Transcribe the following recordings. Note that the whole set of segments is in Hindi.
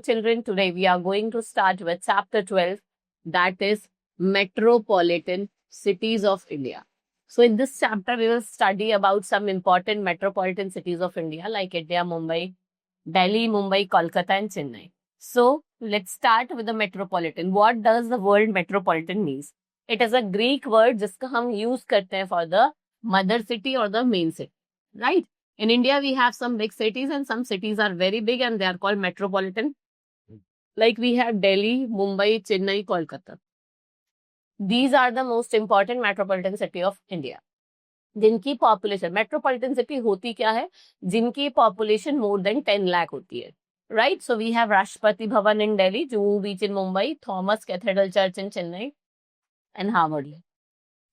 children, today we are going to start with chapter 12, that is metropolitan cities of India. So in this chapter, we will study about some important metropolitan cities of India like India, Mumbai, Delhi, Mumbai, Kolkata and Chennai. So let's start with the metropolitan. What does the word metropolitan means? It is a Greek word जिसका हम use करते हैं for the mother city or the main city, right? In India, we have some big cities and some cities are very big and they are called metropolitan. Like we have Delhi, Mumbai, Chennai, Kolkata. These are the most important metropolitan city of India. जिनकी पॉपुलेशन मेट्रोपॉलिटन सिटी होती क्या है, जिनकी पॉपुलेशन मोर देन 10 लाख होती है, right? So we have Rashtrapati Bhavan in Delhi, Juhu beach in Mumbai, Thomas cathedral church in Chennai and Harvard.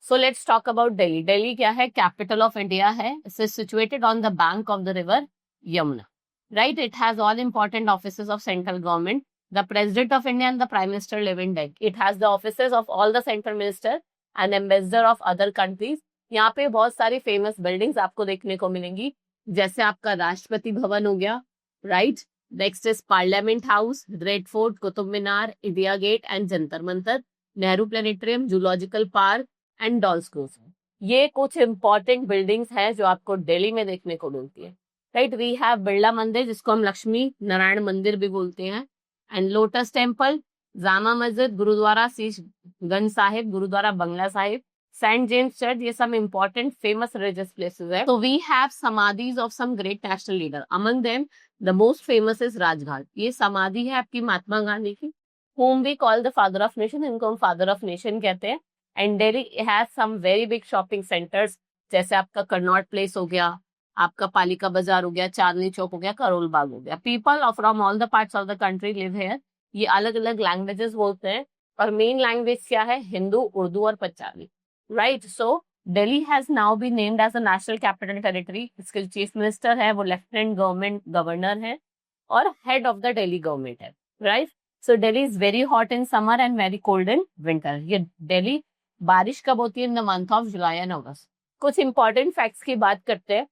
So let's talk about Delhi. Delhi क्या है? कैपिटल ऑफ इंडिया है. It is situated on the bank of the river Yamuna, right? It has all important offices of central government. The President of India and the Prime Minister live in Delhi. It has the offices of all the central minister and ambassador of other countries. यहाँ पे बहुत सारी फेमस बिल्डिंग्स आपको देखने को मिलेंगी, जैसे आपका राष्ट्रपति भवन हो गया, right? Next is Parliament House, Red Fort, Qutub Minar, India Gate and Jantar Mantar, Nehru planetarium, zoological park and dolls cruise. ये कुछ इंपॉर्टेंट बिल्डिंग्स हैं जो आपको दिल्ली में देखने को मिलती है, राइट? वी हैव बिरला मंदिर, जिसको हम लक्ष्मी नारायण मंदिर भी बोलते हैं, and lotus Temple, Jama Masjid, Gurudwara Sisganj Sahib, Gurudwara Bangla Sahib, Saint James church. ये सब इंपॉर्टेंट फेमस रिलीजियस प्लेसेस है. तो we have samadhis of some great national leader. Among them the most famous is Rajghat. ये समाधि है आपकी महात्मा गांधी की, whom we call the father of nation. इनको हम फादर ऑफ नेशन कहते हैं. And Delhi has some very big shopping centres, जैसे आपका कनॉट प्लेस हो गया, आपका पालिका बाजार हो गया, चांदनी चौक हो गया, करोल बाग हो गया. People from all the parts of the country live here. ये अलग अलग लैंग्वेजेस बोलते हैं और मेन लैंग्वेज क्या है? हिंदू, उर्दू और Punjabi, right? So Delhi has now be named as a national capital territory. इसके चीफ मिनिस्टर है वो लेफ्टिनेंट गवर्नमेंट गवर्नर है और head of the Delhi government है, right? So Delhi is very hot in summer and very cold in winter. ये दिल्ली बारिश कब होती है? In the month of July and August. कुछ इंपॉर्टेंट फैक्ट्स की बात करते हैं.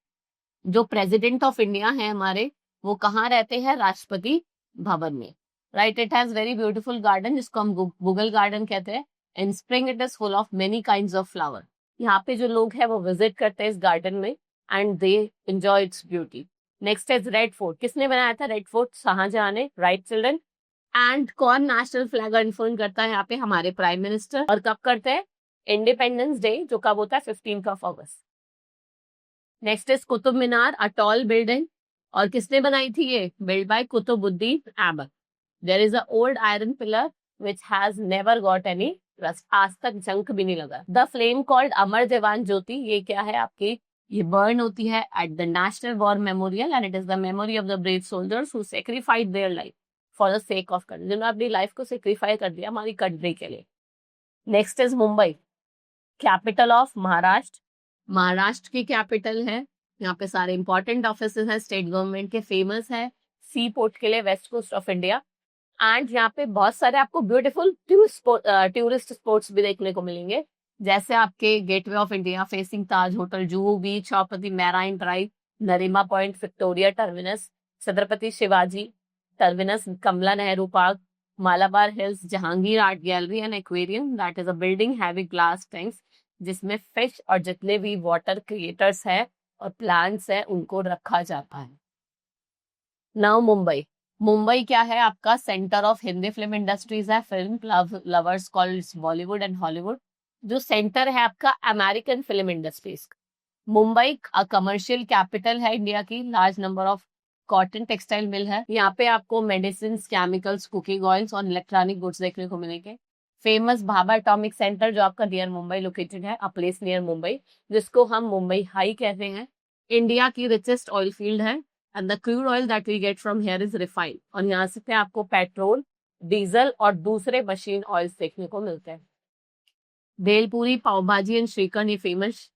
जो प्रेसिडेंट ऑफ इंडिया है हमारे, वो कहाँ रहते हैं? राष्ट्रपति भवन में, right? It has very beautiful garden, जिसको हम गूगल गार्डन कहते हैं. इन spring it is full of many kinds of flower. यहाँ पे जो लोग हैं वो विजिट करते हैं इस गार्डन में and they enjoy its beauty. Next is red fort. किसने बनाया था रेड फोर्ट? शाहजहां ने, राइट चिल्ड्रन? एंड कौन नेशनल फ्लैग अनफोल्ड करता है यहाँ पे? हमारे प्राइम मिनिस्टर. और कब करते हैं? इंडिपेंडेंस डे, जो कब होता है? 15 अगस्त. Next is Qutub Minar, a tall building. और किसने बनाई थी ये? Build by Qutubuddin Aibak. There is a old iron pillar which has never got any rust. आज तक जंग भी नहीं लगा. द फ्लेम कॉल्ड अमर जवान ज्योति. ये क्या है आपकी? ये बर्न होती है at the national war memorial and it is the memory of the brave soldiers who sacrificed their life for the sake of country. जिन्होंने अपनी लाइफ को सेक्रीफाई कर दिया हमारी कंट्री के लिए. Next is Mumbai, capital of Maharashtra. Maharashtra की कैपिटल है. यहाँ पे सारे इंपॉर्टेंट ऑफिसेस हैं स्टेट गवर्नमेंट के. फेमस है सी पोर्ट के लिए, west coast of India. And यहाँ पे बहुत सारे आपको ब्यूटीफुल टूरिस्ट स्पॉट्स भी देखने को मिलेंगे, जैसे आपके gateway of India, facing Taj hotel, Juhu beach, Chowpatty marine drive, Nariman point, Victoria terminus, Chhatrapati Shivaji terminus, Kamala Nehru park, Malabar hills, Jehangir art gallery and aquarium. That is a building having glass tanks, जिसमें फिश और जितने भी वाटर क्रिएटर्स हैं और प्लांट्स हैं उनको रखा जाता है. नाउ मुंबई. मुंबई क्या है आपका? Centre of Hindi film industries है. Film lovers called Bollywood and Hollywood. जो सेंटर है आपका American film industries. Mumbai commercial capital है इंडिया की. Large number of cotton textile mill है. यहाँ पे आपको मेडिसिन, केमिकल्स, कुकिंग ऑयल्स और इलेक्ट्रॉनिक गुड्स देखने को मिलेंगे. फेमस भाभा एटॉमिक सेंटर जो आपका नियर मुंबई लोकेटेड है, अ प्लेस नियर मुंबई, जिसको हम मुंबई हाई कहते हैं. इंडिया की रिचेस्ट ऑयल फील्ड है and the crude oil that we get from here is refined. और यहाँ से आपको पेट्रोल, डीजल और दूसरे मशीन ऑयल्स देखने को मिलते हैं. भेलपूरी, पाव भाजी एंड श्रीखंड ये फेमस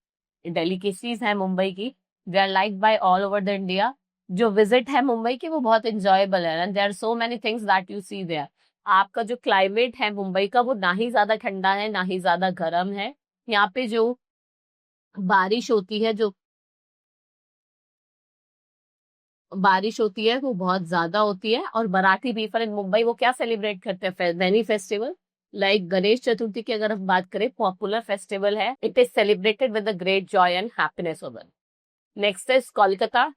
डेलिकेसीज है मुंबई की. They are like by all over the India. जो विजिट है मुंबई की वो बहुत इंजॉयबल है and there are so many things that you see there. आपका जो क्लाइमेट है मुंबई का वो ना ही ज्यादा ठंडा है ना ही ज्यादा गर्म है. यहाँ पे जो बारिश होती है, जो बारिश होती है वो बहुत ज्यादा होती है। और मराठी पीपल इन मुंबई वो क्या सेलिब्रेट करते हैं, many festival like Ganesh Chaturthi की अगर हम बात करें, पॉपुलर फेस्टिवल है। It is celebrated with great joy and happiness over. Next is Kolkata.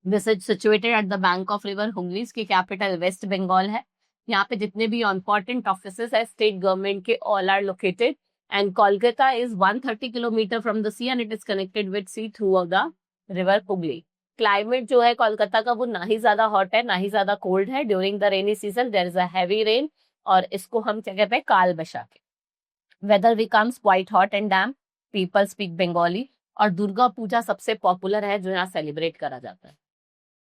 This is situated at the bank of river Hooghly. इसकी कैपिटल वेस्ट बंगाल है। यहाँ पे जितने भी इंपॉर्टेंट ऑफिसेस है स्टेट गवर्नमेंट के, all are located. And Kolkata is 130 kilometre from the sea and it is connected with C through the river Hooghly. Climate जो है कोलकाता का वो ना ही ज्यादा हॉट है ना ही ज्यादा कोल्ड है। During the rainy season there is a heavy rain, और इसको हम क्या कहते हैं, Kal Baisakhi. Weather becomes quite hot and damp, people speak Bengali. और दुर्गा पूजा सबसे पॉपुलर है जो यहाँ सेलिब्रेट करा जाता है।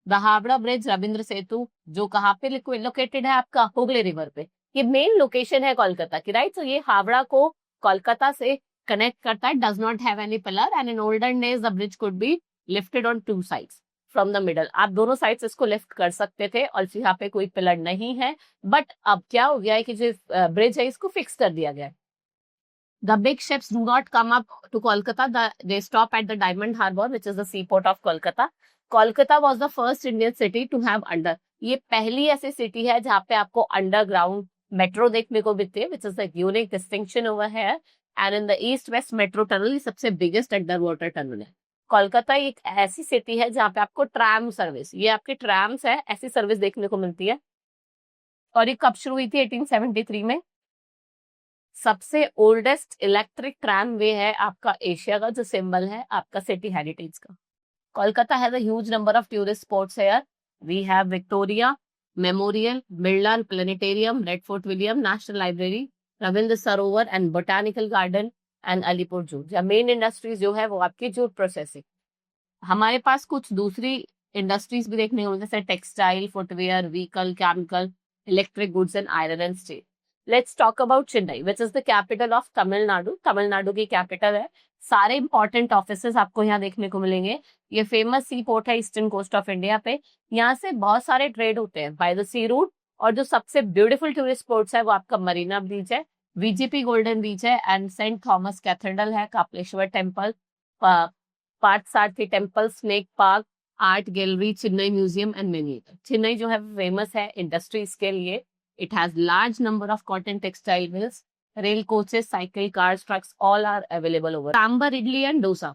द हावड़ा ब्रिज, रविंद्र सेतु, जो कहाँ पे लोकेटेड है आपका, हुगली रिवर पे। ये मेन लोकेशन है कोलकाता की, राइट। तो ये हावड़ा को कोलकाता से कनेक्ट करता है। Does not have any pillar and in olden days the bridge could be lifted on two sides from the middle. आप दोनों साइड्स इसको लिफ्ट कर सकते थे, और यहाँ पे कोई पिलर नहीं है। बट अब क्या हो गया है कि जो ब्रिज है इसको फिक्स कर दिया गया है। The big ships do not come up to Kolkata. They stop at the Diamond Harbour, which is the seaport of Kolkata. Kolkata was the first Indian city to have under. ये पहली ऐसी सिटी है जहाँ पे आपको अंडरग्राउंड मेट्रो देखने को मिलती है, which is a unique distinction over here. And in the East West Metro Tunnel, ये सबसे बिगेस्ट अंडर वाटर टनल है। कोलकाता एक ऐसी सिटी है जहाँ पे आपको ट्राम सर्विस, ये आपके ट्राम्स है, ऐसी सर्विस देखने को मिलती है। और ये कब शुरू हुई थी? 1873 में। सबसे ओल्डेस्ट इलेक्ट्रिक ट्राम वे है आपका एशिया का, जो सिंबल है आपका सिटी हेरिटेज का। Kolkata has a huge number of tourist spots here. We have Victoria Memorial, Birla planetarium, red Fort William, National Library, Rabindra Sarovar and botanical garden and Alipore zoo. Main industries जो है वो आपकी जूट प्रोसेसिंग। हमारे पास कुछ दूसरी इंडस्ट्रीज भी देखने को मिलती है, जैसे textile, footwear, vehicle, chemical, electric goods and iron and steel. Let's talk about Chennai, which is the capital of Tamil Nadu. Tamil Nadu की कैपिटल है। सारे इंपॉर्टेंट ऑफिसेस आपको यहाँ देखने को मिलेंगे। ये फेमस सी पोर्ट है ईस्टर्न कोस्ट ऑफ इंडिया पे। यहाँ से बहुत सारे ट्रेड होते हैं बाय द सी रूट। और जो सबसे ब्यूटीफुल टूरिस्ट स्पॉट्स है वो आपका मरीना बीच है, वीजीपी गोल्डन बीच है, एंड सेंट थॉमस कैथेड्रल है, Kapileshwar temple, Parthasarathy temple, snake park, art gallery, Chennai museum and many. Chennai जो है फेमस है इंडस्ट्रीज के लिए। It has large number of cotton textile mills, rail coaches, cycle cars, trucks, all are available over. Sambar, idli and dosa,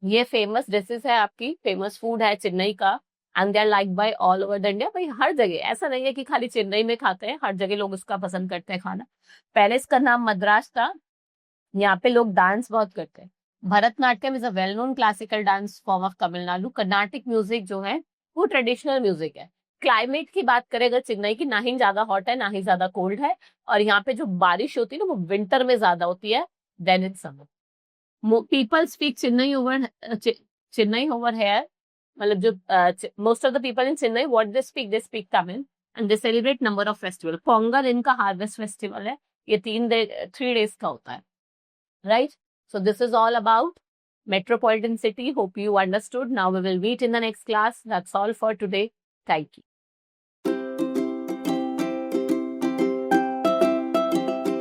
ये फेमस डिशेस है आपकी, फेमस फूड है चेन्नई का। And they are like by all over the India. भाई हर जगह, ऐसा नहीं है कि खाली चेन्नई में खाते हैं, हर जगह लोग उसका पसंद करते हैं खाना। पहले इसका नाम मद्रास था। यहाँ पे लोग डांस बहुत करते हैं। Bharatanatyam is a well known classical dance form of Tamil Nadu. Carnatic music जो है वो ट्रेडिशनल म्यूजिक है। क्लाइमेट की बात करें अगर चेन्नई की, ना ही ज्यादा हॉट है ना ही ज्यादा कोल्ड है। और यहाँ पे जो बारिश होती है ना वो विंटर में ज्यादा होती है than in summer. People speak Chennai over here. मतलब जो most of the people in Chennai what they speak Tamil and they celebrate number of festival. Pongal इनका हार्वेस्ट फेस्टिवल है, ये 3 डेज का होता है, right. So this is all about metropolitan city. Hope you understood. Now we will meet in the next class. That's all for today. Thank you.